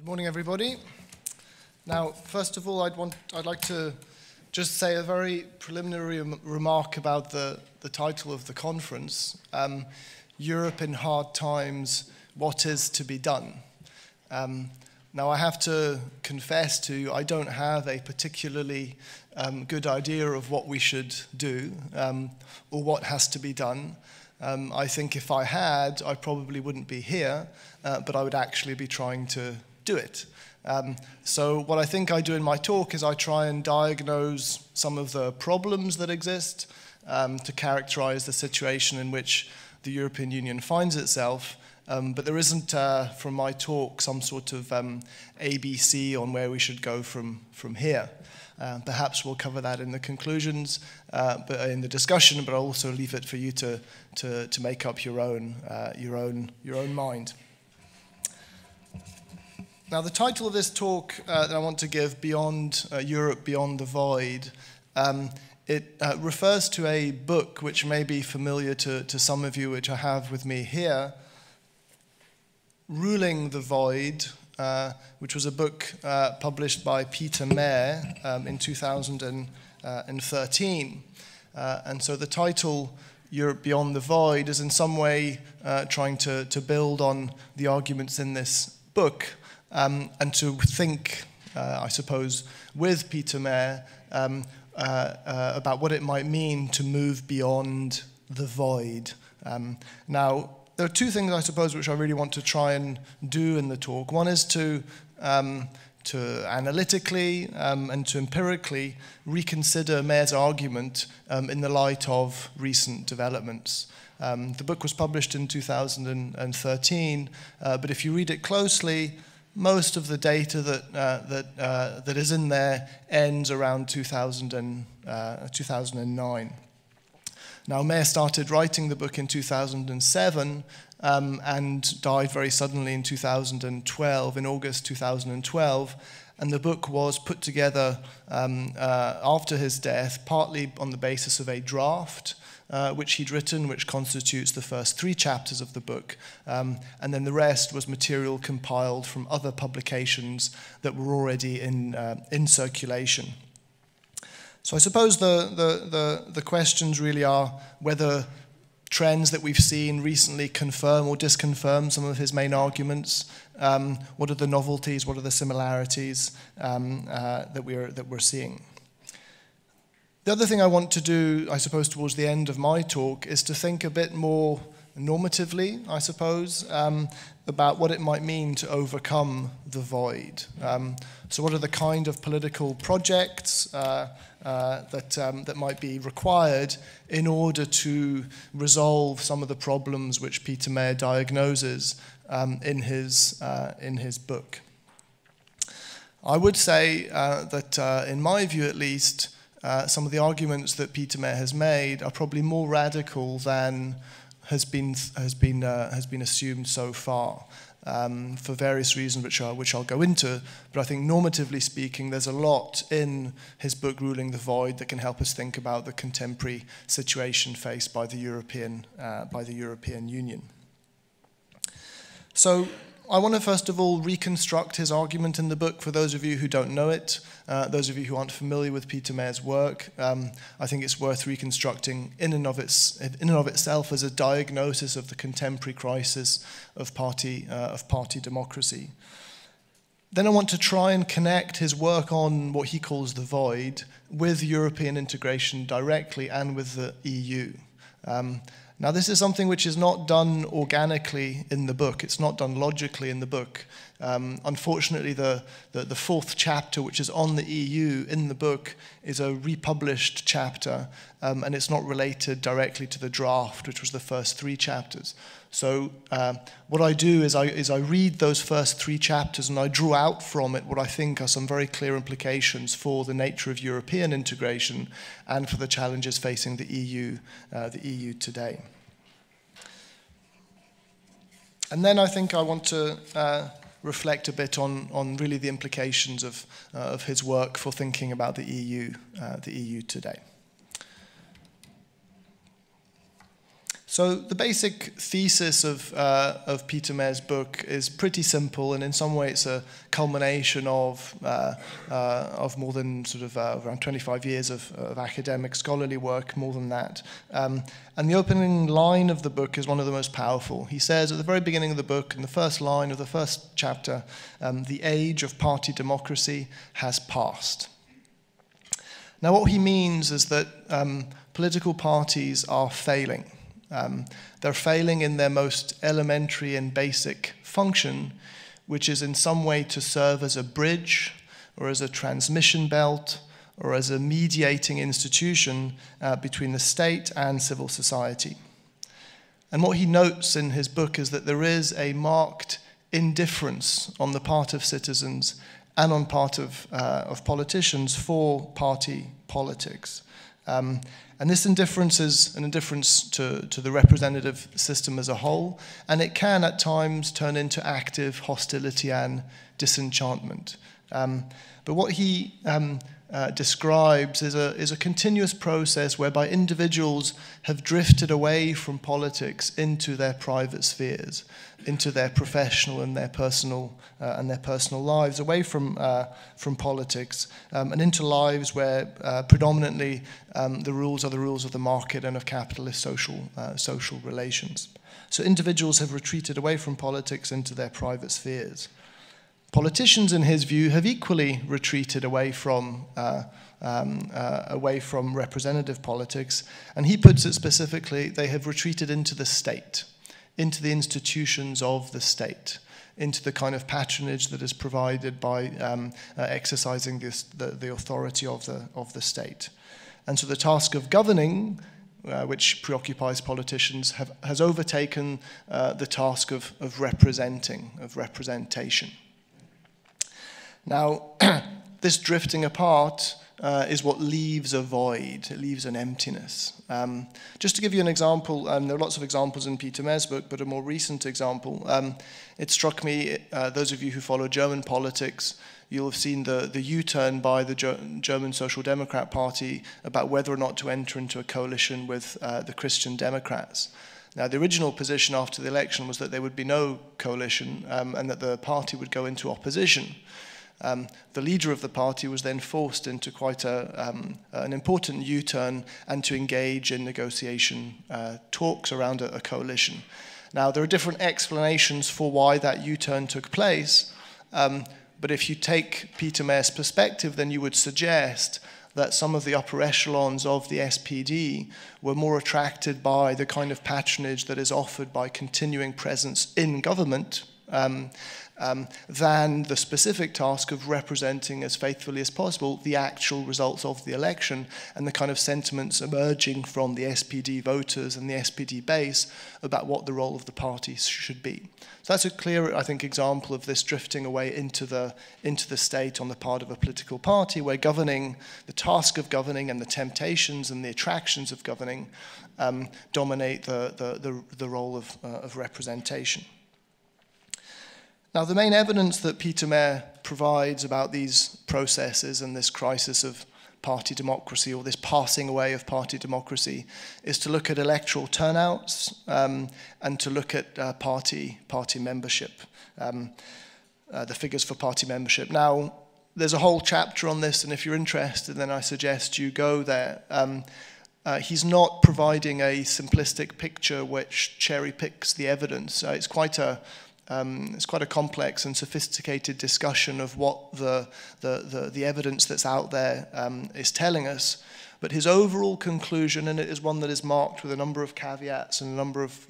Good morning, everybody. Now, first of all, I'd like to just say a very preliminary remark about the title of the conference, Europe in Hard Times, What is to be Done? Now, I have to confess to you, I don't have a particularly good idea of what we should do or what has to be done. I think if I had, I probably wouldn't be here, but I would actually be trying to do it. So what I think I do in my talk is I try and diagnose some of the problems that exist to characterize the situation in which the European Union finds itself. But there isn't, from my talk, some sort of ABC on where we should go from here. Perhaps we'll cover that in the conclusions, but in the discussion. But I'll also leave it for you to make up your own mind. Now, the title of this talk that I want to give, Beyond Europe, Beyond the Void, it refers to a book which may be familiar to some of you, which I have with me here, Ruling the Void, which was a book published by Peter Mayer in 2013. And so the title, Europe Beyond the Void, is in some way trying to build on the arguments in this book and to think, I suppose, with Peter Mayer about what it might mean to move beyond the void. Now, there are two things, I suppose, which I really want to try and do in the talk. One is to analytically and to empirically reconsider Mayer's argument in the light of recent developments. The book was published in 2013, but if you read it closely, most of the data that is in there ends around 2009. Now, Mayer started writing the book in 2007 and died very suddenly in 2012, in August 2012. And the book was put together after his death, partly on the basis of a draft, which he'd written, which constitutes the first 3 chapters of the book. And then the rest was material compiled from other publications that were already in circulation. So I suppose the questions really are whether trends that we've seen recently confirm or disconfirm some of his main arguments. What are the novelties? What are the similarities that we're seeing? The other thing I want to do, I suppose, towards the end of my talk is to think a bit more normatively, I suppose, about what it might mean to overcome the void. So what are the kind of political projects that might be required in order to resolve some of the problems which Peter Mayer diagnoses in his book? I would say that, in my view at least, some of the arguments that Peter Mayer has made are probably more radical than has been assumed so far, for various reasons which I'll go into. But I think normatively speaking, there's a lot in his book Ruling the Void that can help us think about the contemporary situation faced by the European Union. So I want to first of all reconstruct his argument in the book for those of you who don't know it, those of you who aren't familiar with Peter Mayer's work. I think it's worth reconstructing in and of itself as a diagnosis of the contemporary crisis of party democracy. Then I want to try and connect his work on what he calls the void with European integration directly and with the EU. Now, this is something which is not done organically in the book. It's not done logically in the book. Unfortunately, the 4th chapter, which is on the EU in the book, is a republished chapter, and it's not related directly to the draft, which was the first 3 chapters. So what I do is I read those first 3 chapters and I draw out from it what I think are some very clear implications for the nature of European integration and for the challenges facing the EU today. And then I think I want to reflect a bit on really the implications of his work for thinking about the EU today. So the basic thesis of Peter Mayer's book is pretty simple, and in some way it's a culmination of more than sort of around 25 years of academic scholarly work, more than that. And the opening line of the book is one of the most powerful. He says at the very beginning of the book, in the first line of the first chapter, the age of party democracy has passed. Now what he means is that political parties are failing. They're failing in their most elementary and basic function, which is in some way to serve as a bridge or as a transmission belt or as a mediating institution between the state and civil society. And what he notes in his book is that there is a marked indifference on the part of citizens and on part of politicians for party politics. And this indifference is an indifference to the representative system as a whole, and it can at times turn into active hostility and disenchantment. But what he describes is a continuous process whereby individuals have drifted away from politics into their private spheres, into their professional and their personal lives, away from politics, and into lives where predominantly the rules are the rules of the market and of capitalist social relations. So individuals have retreated away from politics into their private spheres. Politicians, in his view, have equally retreated away from representative politics, and he puts it specifically, they have retreated into the state, into the institutions of the state, into the kind of patronage that is provided by exercising the authority of the state. And so the task of governing, which preoccupies politicians, has overtaken the task of representation. Now, this drifting apart is what leaves a void, it leaves an emptiness. Just to give you an example, there are lots of examples in Peter Mayer's book, but a more recent example, it struck me, those of you who follow German politics, you'll have seen the U-turn by the German Social Democrat Party about whether or not to enter into a coalition with the Christian Democrats. Now, the original position after the election was that there would be no coalition and that the party would go into opposition. The leader of the party was then forced into quite an important U-turn and to engage in negotiation talks around a coalition. Now, there are different explanations for why that U-turn took place, but if you take Peter Mayer's perspective, then you would suggest that some of the upper echelons of the SPD were more attracted by the kind of patronage that is offered by continuing presence in government, than the specific task of representing as faithfully as possible the actual results of the election and the kind of sentiments emerging from the SPD voters and the SPD base about what the role of the party should be. So that's a clear, I think, example of this drifting away into the state on the part of a political party, where governing, the task of governing and the temptations and the attractions of governing dominate the role of representation. Now, the main evidence that Peter Mayer provides about these processes and this crisis of party democracy, or this passing away of party democracy, is to look at electoral turnouts and to look at party membership, the figures for party membership. Now, there's a whole chapter on this, and if you're interested, then I suggest you go there. He's not providing a simplistic picture which cherry picks the evidence. It's quite a complex and sophisticated discussion of what the evidence that's out there is telling us. But his overall conclusion, and it is one that is marked with a number of caveats and a number of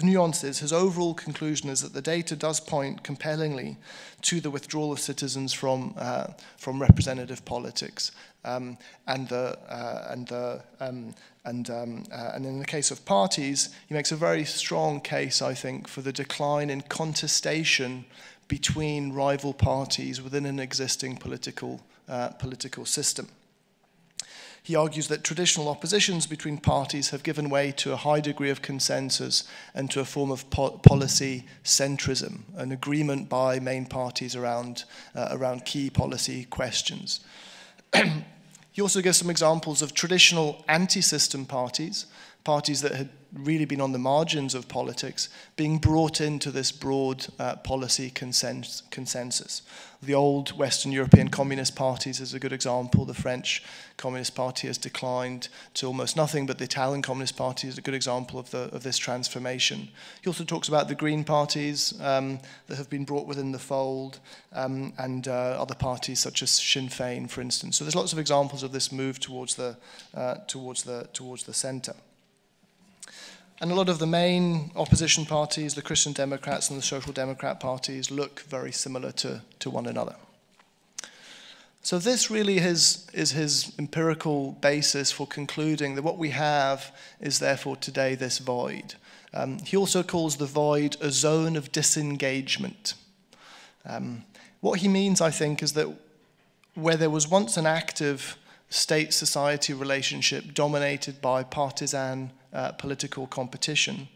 nuances, his overall conclusion is that the data does point compellingly to the withdrawal of citizens from representative politics, and in the case of parties, he makes a very strong case, I think, for the decline in contestation between rival parties within an existing political system. He argues that traditional oppositions between parties have given way to a high degree of consensus and to a form of policy centrism, an agreement by main parties around key policy questions. He also gives some examples of traditional anti-system parties, parties that had really been on the margins of politics, being brought into this broad policy consensus. The old Western European communist parties is a good example. The French Communist Party has declined to almost nothing, but the Italian Communist Party is a good example of this transformation. He also talks about the Green parties that have been brought within the fold, and other parties such as Sinn Féin, for instance. So there's lots of examples of this move towards the centre. And a lot of the main opposition parties, the Christian Democrats and the Social Democrat parties, look very similar to one another. So this really is his empirical basis for concluding that what we have is therefore today this void. He also calls the void a zone of disengagement. What he means, I think, is that where there was once an active state-society relationship dominated by partisan political competition,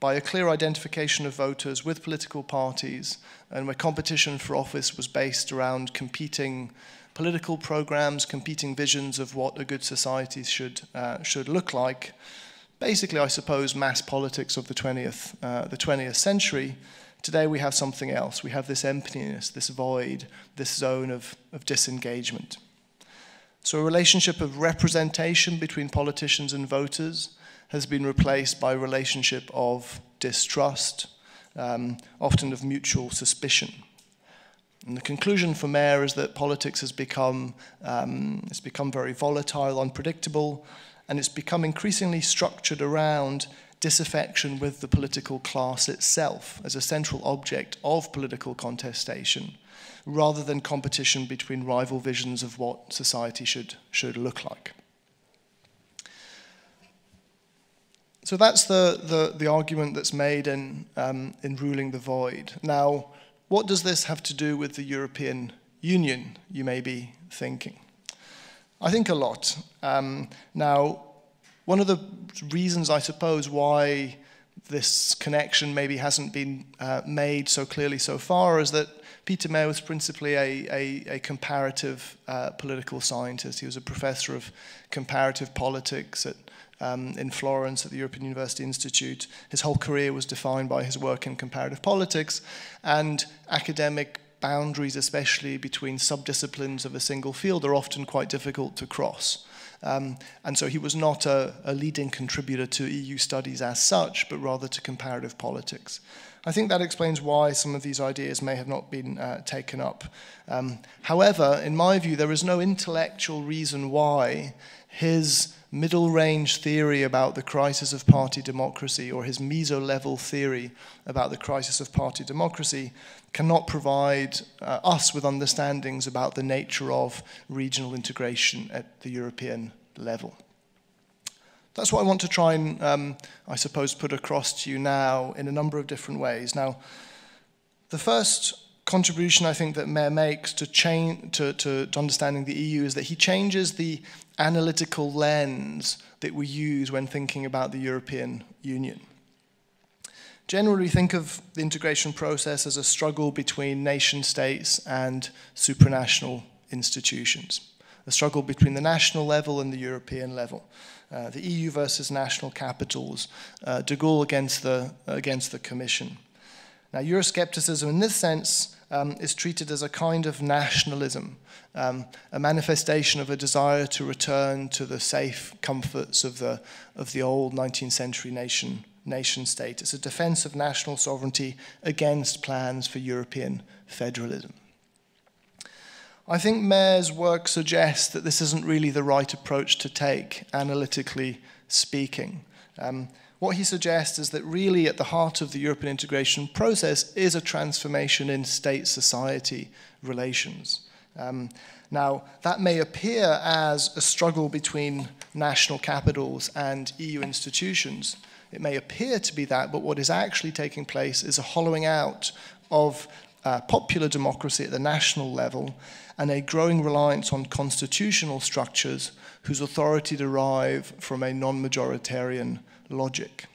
by a clear identification of voters with political parties, and where competition for office was based around competing political programs, competing visions of what a good society should look like. Basically, I suppose, mass politics of the 20th century. Today we have something else. We have this emptiness, this void, this zone of disengagement. So a relationship of representation between politicians and voters has been replaced by a relationship of distrust, often of mutual suspicion. And the conclusion for Mayer is that politics has become very volatile, unpredictable, and it's become increasingly structured around disaffection with the political class itself as a central object of political contestation, rather than competition between rival visions of what society should look like. So that's the argument that's made in ruling the void. Now, what does this have to do with the European Union, you may be thinking? I think a lot. Now, one of the reasons, I suppose, why this connection maybe hasn't been made so clearly so far is that Peter Mayer was principally a comparative political scientist. He was a professor of comparative politics in Florence at the European University Institute. His whole career was defined by his work in comparative politics, and academic boundaries, especially between subdisciplines of a single field, are often quite difficult to cross. And so he was not a leading contributor to EU studies as such, but rather to comparative politics. I think that explains why some of these ideas may have not been taken up. However, in my view, there is no intellectual reason why his middle-range theory about the crisis of party democracy, or his meso-level theory about the crisis of party democracy, cannot provide us with understandings about the nature of regional integration at the European level. That's what I want to try and, I suppose, put across to you now in a number of different ways. Now, the first contribution I think that Mayer makes to understanding the EU is that he changes the analytical lens that we use when thinking about the European Union. Generally, think of the integration process as a struggle between nation states and supranational institutions, a struggle between the national level and the European level. The EU versus national capitals, de Gaulle against the Commission. Now, Euroscepticism in this sense is treated as a kind of nationalism, a manifestation of a desire to return to the safe comforts of the old 19th century nation state. It's a defense of national sovereignty against plans for European federalism. I think Mayer's work suggests that this isn't really the right approach to take, analytically speaking. What he suggests is that really at the heart of the European integration process is a transformation in state-society relations. Now, that may appear as a struggle between national capitals and EU institutions. It may appear to be that, but what is actually taking place is a hollowing out of popular democracy at the national level and a growing reliance on constitutional structures whose authority derive from a non-majoritarian logic.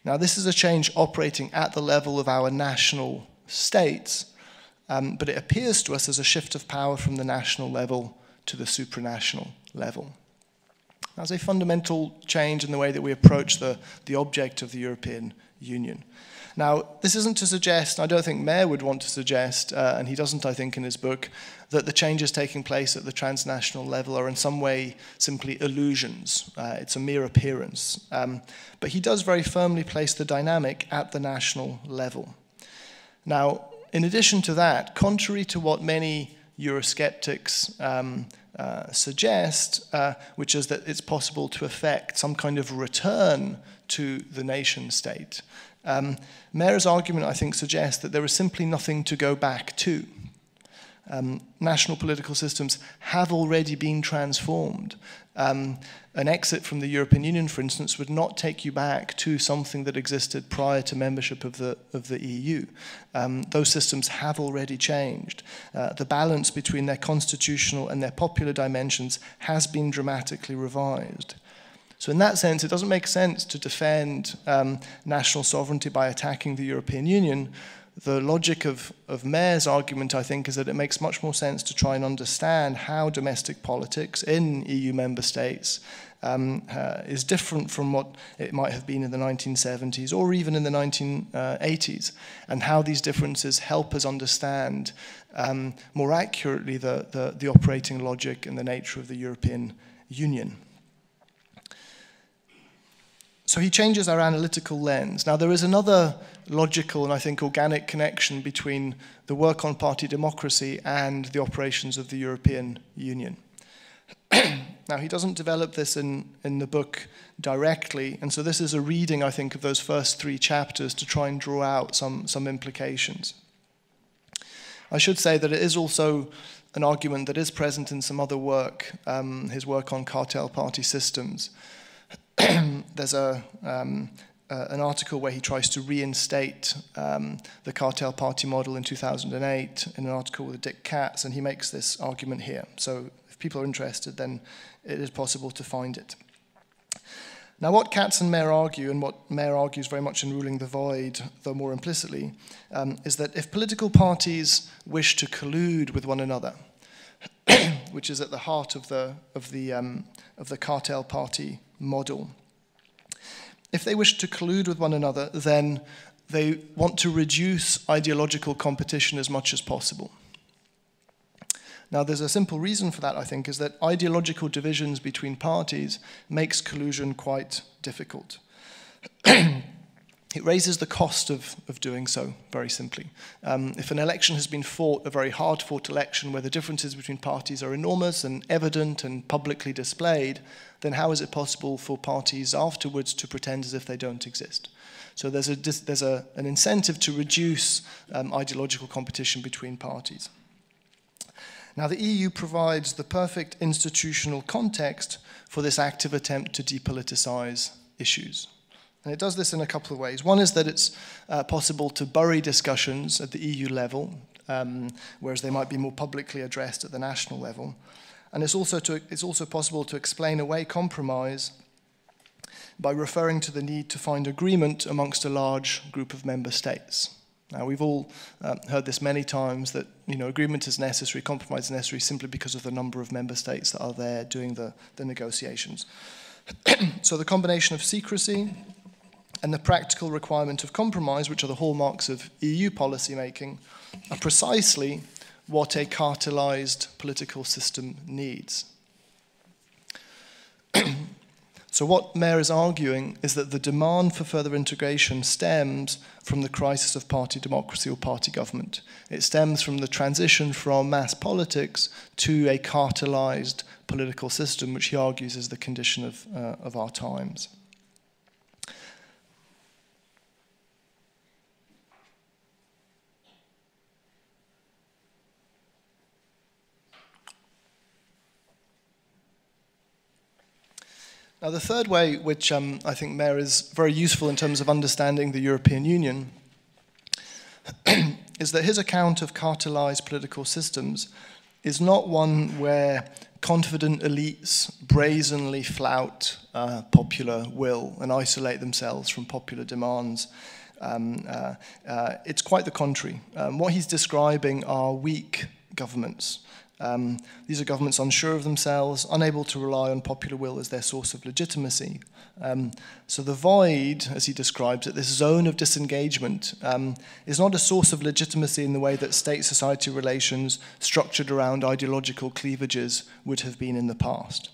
Now, this is a change operating at the level of our national states, but it appears to us as a shift of power from the national level to the supranational level. That's a fundamental change in the way that we approach the object of the European Union. Now, this isn't to suggest, I don't think Mayer would want to suggest, and he doesn't, I think, in his book, that the changes taking place at the transnational level are in some way simply illusions. It's a mere appearance. But he does very firmly place the dynamic at the national level. Now, in addition to that, contrary to what many Eurosceptics suggest, which is that it's possible to effect some kind of return to the nation state, Mayer's argument, I think, suggests that there is simply nothing to go back to. National political systems have already been transformed. An exit from the European Union, for instance, would not take you back to something that existed prior to membership of the EU. Those systems have already changed. The balance between their constitutional and their popular dimensions has been dramatically revised. So in that sense, it doesn't make sense to defend national sovereignty by attacking the European Union. The logic of Mayer's argument, I think, is that it makes much more sense to try and understand how domestic politics in EU member states is different from what it might have been in the 1970s or even in the 1980s, and how these differences help us understand more accurately the operating logic and the nature of the European Union. So he changes our analytical lens. Now, there is another logical and, I think, organic connection between the work on party democracy and the operations of the European Union. Now, he doesn't develop this in the book directly, and so this is a reading, I think, of those first 3 chapters to try and draw out some implications. I should say that it is also an argument that is present in some other work, his work on cartel party systems. There's an article where he tries to reinstate the cartel party model in 2008 in an article with Dick Katz, and he makes this argument here. So if people are interested, then it is possible to find it. Now, what Katz and Mayer argue, and what Mayer argues very much in Ruling the Void, though more implicitly, is that if political parties wish to collude with one another, which is at the heart of the cartel party model, if they wish to collude with one another, then they want to reduce ideological competition as much as possible. Now, there's a simple reason for that, I think, is that ideological divisions between parties makes collusion quite difficult. It raises the cost of doing so, very simply. If an election has been fought, a very hard-fought election, where the differences between parties are enormous and evident and publicly displayed, then how is it possible for parties afterwards to pretend as if they don't exist? So there's an incentive to reduce ideological competition between parties. Now, the EU provides the perfect institutional context for this active attempt to depoliticize issues. And it does this in a couple of ways. One is that it's possible to bury discussions at the EU level, whereas they might be more publicly addressed at the national level. And it's also possible to explain away compromise by referring to the need to find agreement amongst a large group of member states. Now, we've all heard this many times, that agreement is necessary, compromise is necessary, simply because of the number of member states that are there doing the negotiations. So the combination of secrecy and the practical requirement of compromise, which are the hallmarks of EU policymaking, are precisely what a cartelized political system needs. So what Mayer is arguing is that the demand for further integration stems from the crisis of party democracy or party government. It stems from the transition from mass politics to a cartelized political system, which he argues is the condition of our times. Now, the third way, which I think Mayer is very useful in terms of understanding the European Union, is that his account of cartelized political systems is not one where confident elites brazenly flout popular will and isolate themselves from popular demands. It's quite the contrary. What he's describing are weak governments, These are governments unsure of themselves, unable to rely on popular will as their source of legitimacy. So the void, as he describes it, this zone of disengagement, is not a source of legitimacy in the way that state-society relations structured around ideological cleavages would have been in the past.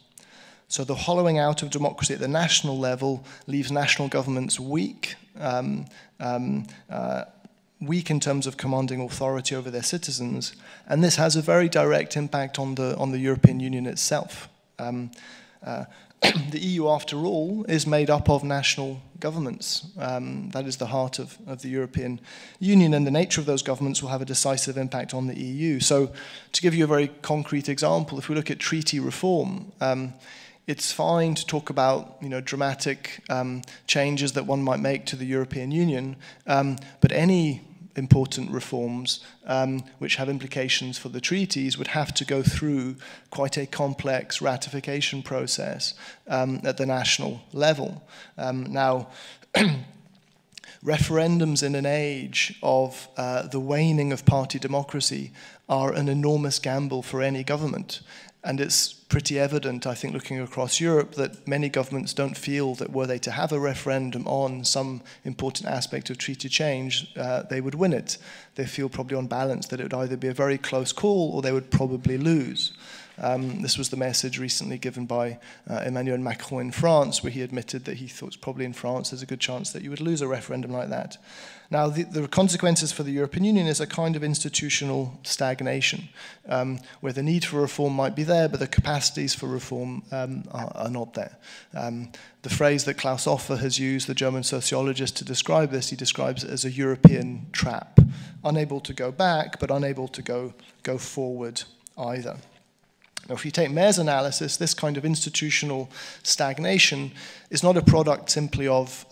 So the hollowing out of democracy at the national level leaves national governments weak, weak in terms of commanding authority over their citizens, and this has a very direct impact on the European Union itself. The EU, after all, is made up of national governments. That is the heart of the European Union, and the nature of those governments will have a decisive impact on the EU. So, to give you a very concrete example, if we look at treaty reform, it's fine to talk about dramatic changes that one might make to the European Union, but any important reforms which have implications for the treaties would have to go through quite a complex ratification process at the national level. Now, referendums in an age of the waning of party democracy are an enormous gamble for any government. And it's pretty evident, I think, looking across Europe, that many governments don't feel that were they to have a referendum on some important aspect of treaty change, they would win it. They feel probably on balance that it would either be a very close call or they would probably lose. This was the message recently given by Emmanuel Macron in France, where he admitted that he thought probably in France there's a good chance that you would lose a referendum like that. Now, the consequences for the European Union is a kind of institutional stagnation, where the need for reform might be there, but the capacities for reform are not there. The phrase that Klaus Offer has used, the German sociologist, to describe this, he describes it as a European trap, unable to go back, but unable to go forward either. Now, if you take Mayer's analysis, this kind of institutional stagnation is not a product simply of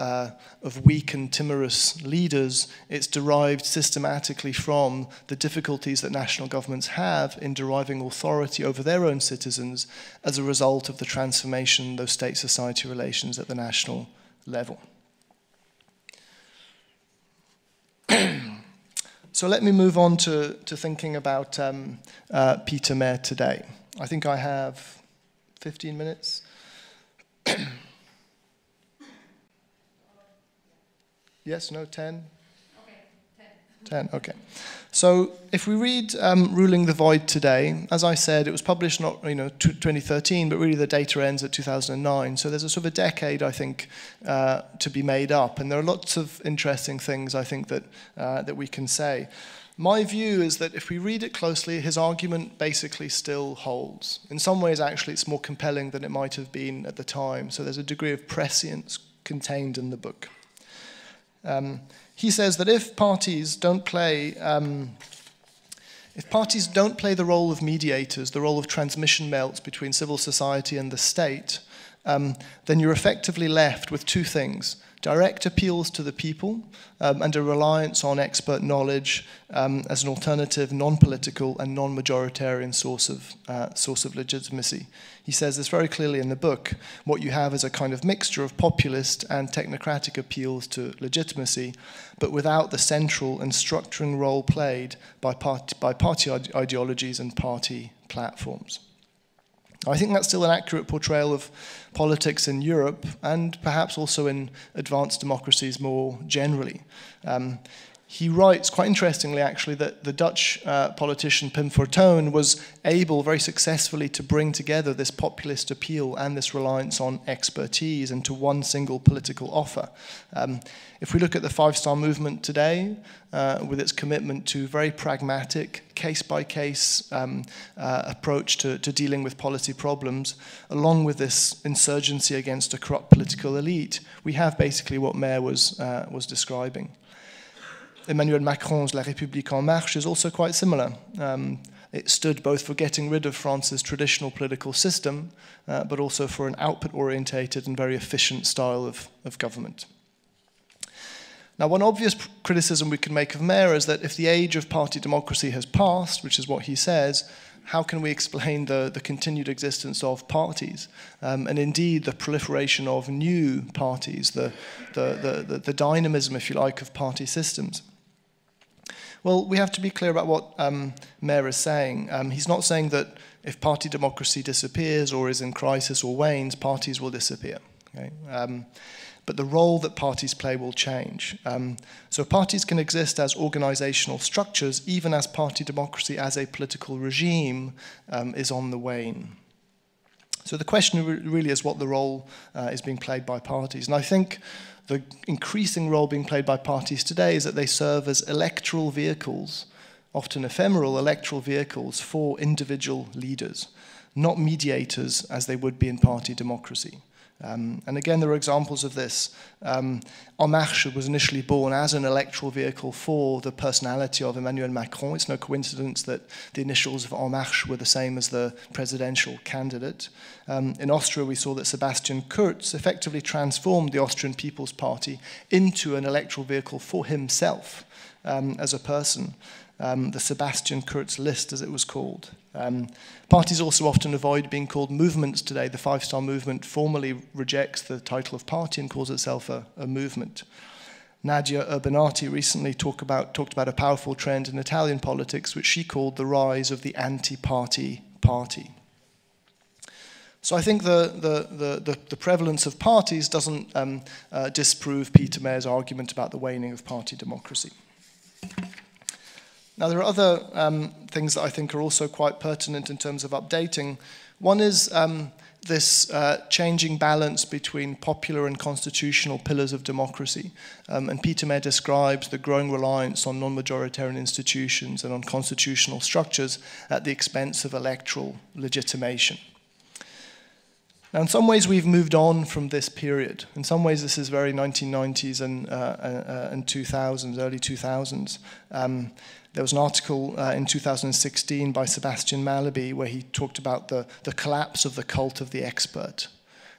weak and timorous leaders. It's derived systematically from the difficulties that national governments have in deriving authority over their own citizens as a result of the transformation of those state-society relations at the national level. So let me move on to thinking about Peter Mayer today. I think I have 15 minutes. Yes, no, 10? Okay, 10. 10, okay. So if we read Ruling the Void today, as I said, it was published not 2013, but really the data ends at 2009. So there's a sort of a decade, I think, to be made up. And there are lots of interesting things, I think, that we can say. My view is that if we read it closely, his argument basically still holds. In some ways, actually, it's more compelling than it might have been at the time. So there's a degree of prescience contained in the book. He says that if parties don't play the role of mediators, the role of transmission belts between civil society and the state, then you're effectively left with two things: direct appeals to the people and a reliance on expert knowledge as an alternative, non-political and non-majoritarian source of legitimacy. He says this very clearly in the book. What you have is a kind of mixture of populist and technocratic appeals to legitimacy, but without the central and structuring role played by party ideologies and party platforms. I think that's still an accurate portrayal of politics in Europe and perhaps also in advanced democracies more generally. He writes, quite interestingly actually, that the Dutch politician Pim Fortuyn was able very successfully to bring together this populist appeal and this reliance on expertise into one single political offer. If we look at the Five-Star Movement today, with its commitment to very pragmatic, case-by-case approach to dealing with policy problems, along with this insurgency against a corrupt political elite, we have basically what Mayer was describing. Emmanuel Macron's La République en Marche is also quite similar. It stood both for getting rid of France's traditional political system, but also for an output-orientated and very efficient style of government. Now, one obvious criticism we can make of Mayer is that if the age of party democracy has passed, which is what he says, how can we explain the continued existence of parties? And indeed, the proliferation of new parties, the dynamism, if you like, of party systems. Well, we have to be clear about what Mayer is saying. He's not saying that if party democracy disappears or is in crisis or wanes, parties will disappear. Okay? But the role that parties play will change. So parties can exist as organizational structures, even as party democracy as a political regime is on the wane. So the question really is what the role is being played by parties. And I think the increasing role being played by parties today is that they serve as electoral vehicles, often ephemeral electoral vehicles for individual leaders, not mediators as they would be in party democracy. And again, there are examples of this. En Marche was initially born as an electoral vehicle for the personality of Emmanuel Macron. It's no coincidence that the initials of En Marche were the same as the presidential candidate. In Austria, we saw that Sebastian Kurz effectively transformed the Austrian People's Party into an electoral vehicle for himself as a person. The Sebastian Kurz list, as it was called. Parties also often avoid being called movements today. The Five Star Movement formally rejects the title of party and calls itself a movement. Nadia Urbanati recently talked about a powerful trend in Italian politics, which she called the rise of the anti-party party. So I think the prevalence of parties doesn't disprove Peter Mayer's argument about the waning of party democracy. Now, there are other things that I think are also quite pertinent in terms of updating. One is this changing balance between popular and constitutional pillars of democracy. And Peter Mayer describes the growing reliance on non-majoritarian institutions and on constitutional structures at the expense of electoral legitimation. Now, in some ways, we've moved on from this period. In some ways, this is very 1990s and 2000s, early 2000s. There was an article in 2016 by Sebastian Mallaby where he talked about the collapse of the cult of the expert.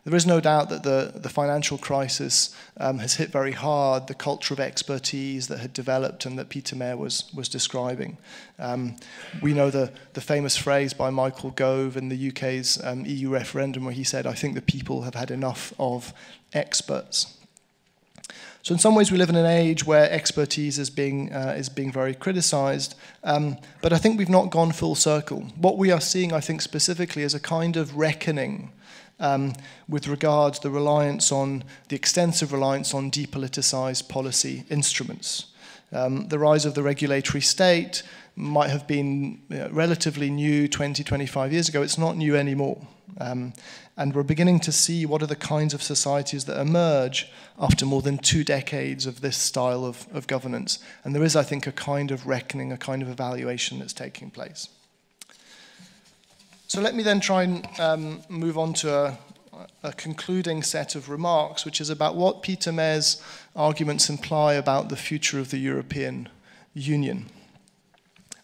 There is no doubt that the financial crisis has hit very hard the culture of expertise that had developed and that Peter Mayer was describing. We know the famous phrase by Michael Gove in the UK's EU referendum where he said, "I think the people have had enough of experts." So in some ways we live in an age where expertise is being very criticized, but I think we've not gone full circle. What we are seeing, I think, specifically is a kind of reckoning with regard to the extensive reliance on depoliticized policy instruments. The rise of the regulatory state might have been relatively new 20, 25 years ago. It's not new anymore. And we're beginning to see what are the kinds of societies that emerge after more than 2 decades of this style of governance. And there is, I think, a kind of reckoning, a kind of evaluation that's taking place. So let me then try and move on to a concluding set of remarks, which is about what Peter Mayer's arguments imply about the future of the European Union.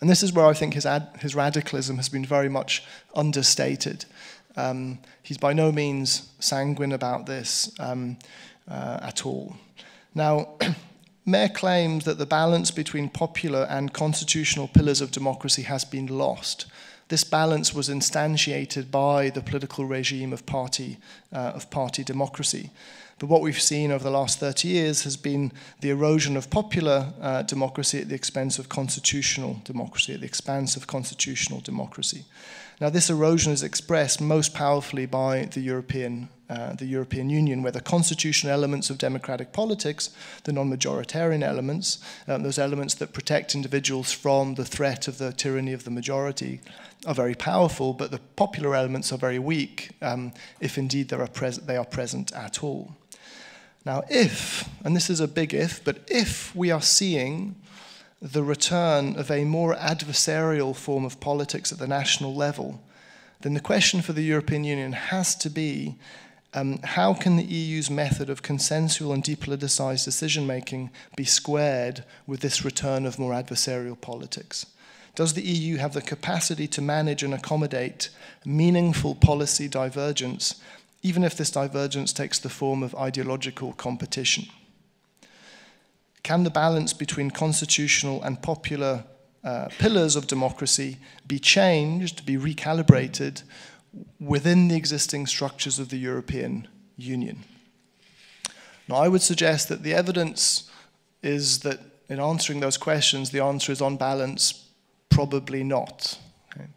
And this is where I think his radicalism has been very much understated. He's by no means sanguine about this at all. Now, Mayer claims that the balance between popular and constitutional pillars of democracy has been lost. This balance was instantiated by the political regime of party democracy. But what we've seen over the last 30 years has been the erosion of popular democracy at the expense of constitutional democracy, at the expense of constitutional democracy. Now, this erosion is expressed most powerfully by the European Union, where the constitutional elements of democratic politics, the non-majoritarian elements, those elements that protect individuals from the threat of the tyranny of the majority, are very powerful, but the popular elements are very weak, if indeed they are present at all. Now, if, and this is a big if, but if we are seeing the return of a more adversarial form of politics at the national level, then the question for the European Union has to be, how can the EU's method of consensual and depoliticized decision-making be squared with this return of more adversarial politics? Does the EU have the capacity to manage and accommodate meaningful policy divergence, even if this divergence takes the form of ideological competition? Can the balance between constitutional and popular pillars of democracy be changed, be recalibrated within the existing structures of the European Union? Now, I would suggest that the evidence is that in answering those questions, the answer is on balance, probably not. Okay.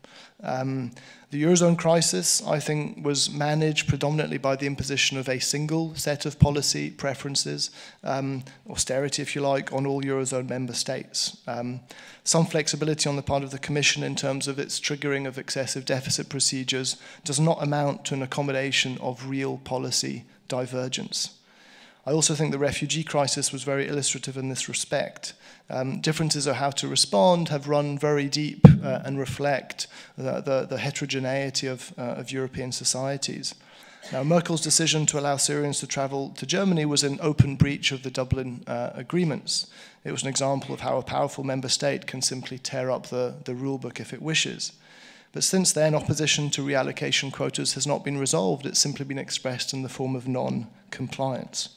The Eurozone crisis, I think, was managed predominantly by the imposition of a single set of policy preferences, austerity, if you like, on all Eurozone member states. Some flexibility on the part of the Commission in terms of its triggering of excessive deficit procedures does not amount to an accommodation of real policy divergence. I also think the refugee crisis was very illustrative in this respect. Differences of how to respond have run very deep and reflect the heterogeneity of European societies. Now, Merkel's decision to allow Syrians to travel to Germany was an open breach of the Dublin agreements. It was an example of how a powerful member state can simply tear up the rule book if it wishes. But since then, opposition to reallocation quotas has not been resolved. It's simply been expressed in the form of non-compliance.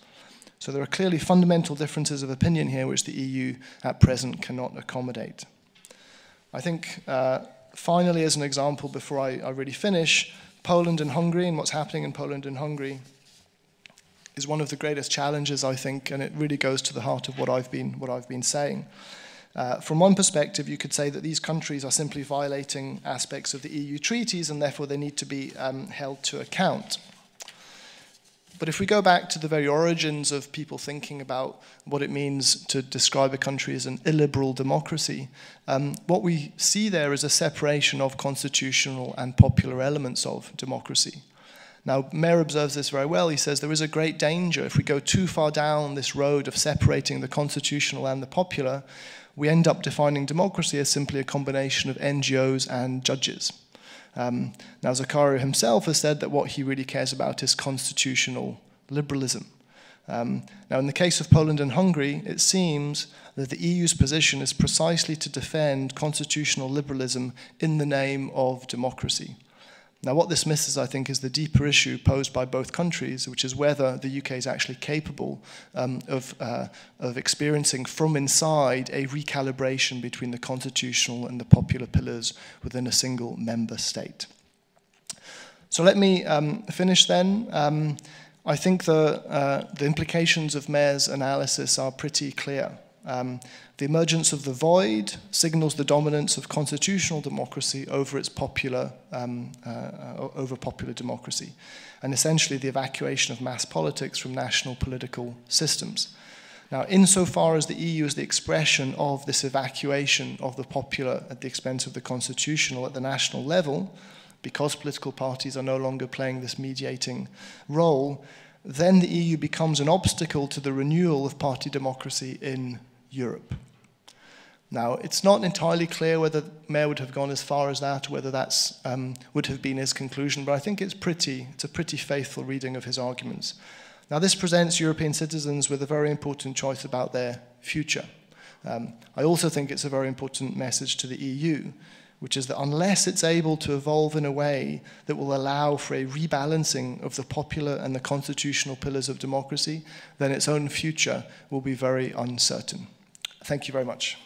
So there are clearly fundamental differences of opinion here which the EU at present cannot accommodate. I think, finally, as an example, before I really finish, Poland and Hungary and what's happening in Poland and Hungary is one of the greatest challenges, I think, and it really goes to the heart of what I've been saying. From one perspective, you could say that these countries are simply violating aspects of the EU treaties and therefore they need to be held to account. But if we go back to the very origins of people thinking about what it means to describe a country as an illiberal democracy, what we see there is a separation of constitutional and popular elements of democracy. Now, Mayer observes this very well. He says there is a great danger if we go too far down this road of separating the constitutional and the popular, we end up defining democracy as simply a combination of NGOs and judges. Now, Zaccaria himself has said that what he really cares about is constitutional liberalism. Now, in the case of Poland and Hungary, it seems that the EU's position is precisely to defend constitutional liberalism in the name of democracy. Now, what this misses, I think, is the deeper issue posed by both countries, which is whether the UK is actually capable of experiencing from inside a recalibration between the constitutional and the popular pillars within a single member state. So let me finish then. I think the implications of Mayer's analysis are pretty clear. The emergence of the void signals the dominance of constitutional democracy over its popular democracy, and essentially the evacuation of mass politics from national political systems. Now, insofar as the EU is the expression of this evacuation of the popular at the expense of the constitutional at the national level, because political parties are no longer playing this mediating role, then the EU becomes an obstacle to the renewal of party democracy in Europe. Now, it's not entirely clear whether Mayer would have gone as far as that, or whether that would have been his conclusion, but I think it's a pretty faithful reading of his arguments. Now, this presents European citizens with a very important choice about their future. I also think it's a very important message to the EU, which is that unless it's able to evolve in a way that will allow for a rebalancing of the popular and the constitutional pillars of democracy, then its own future will be very uncertain. Thank you very much.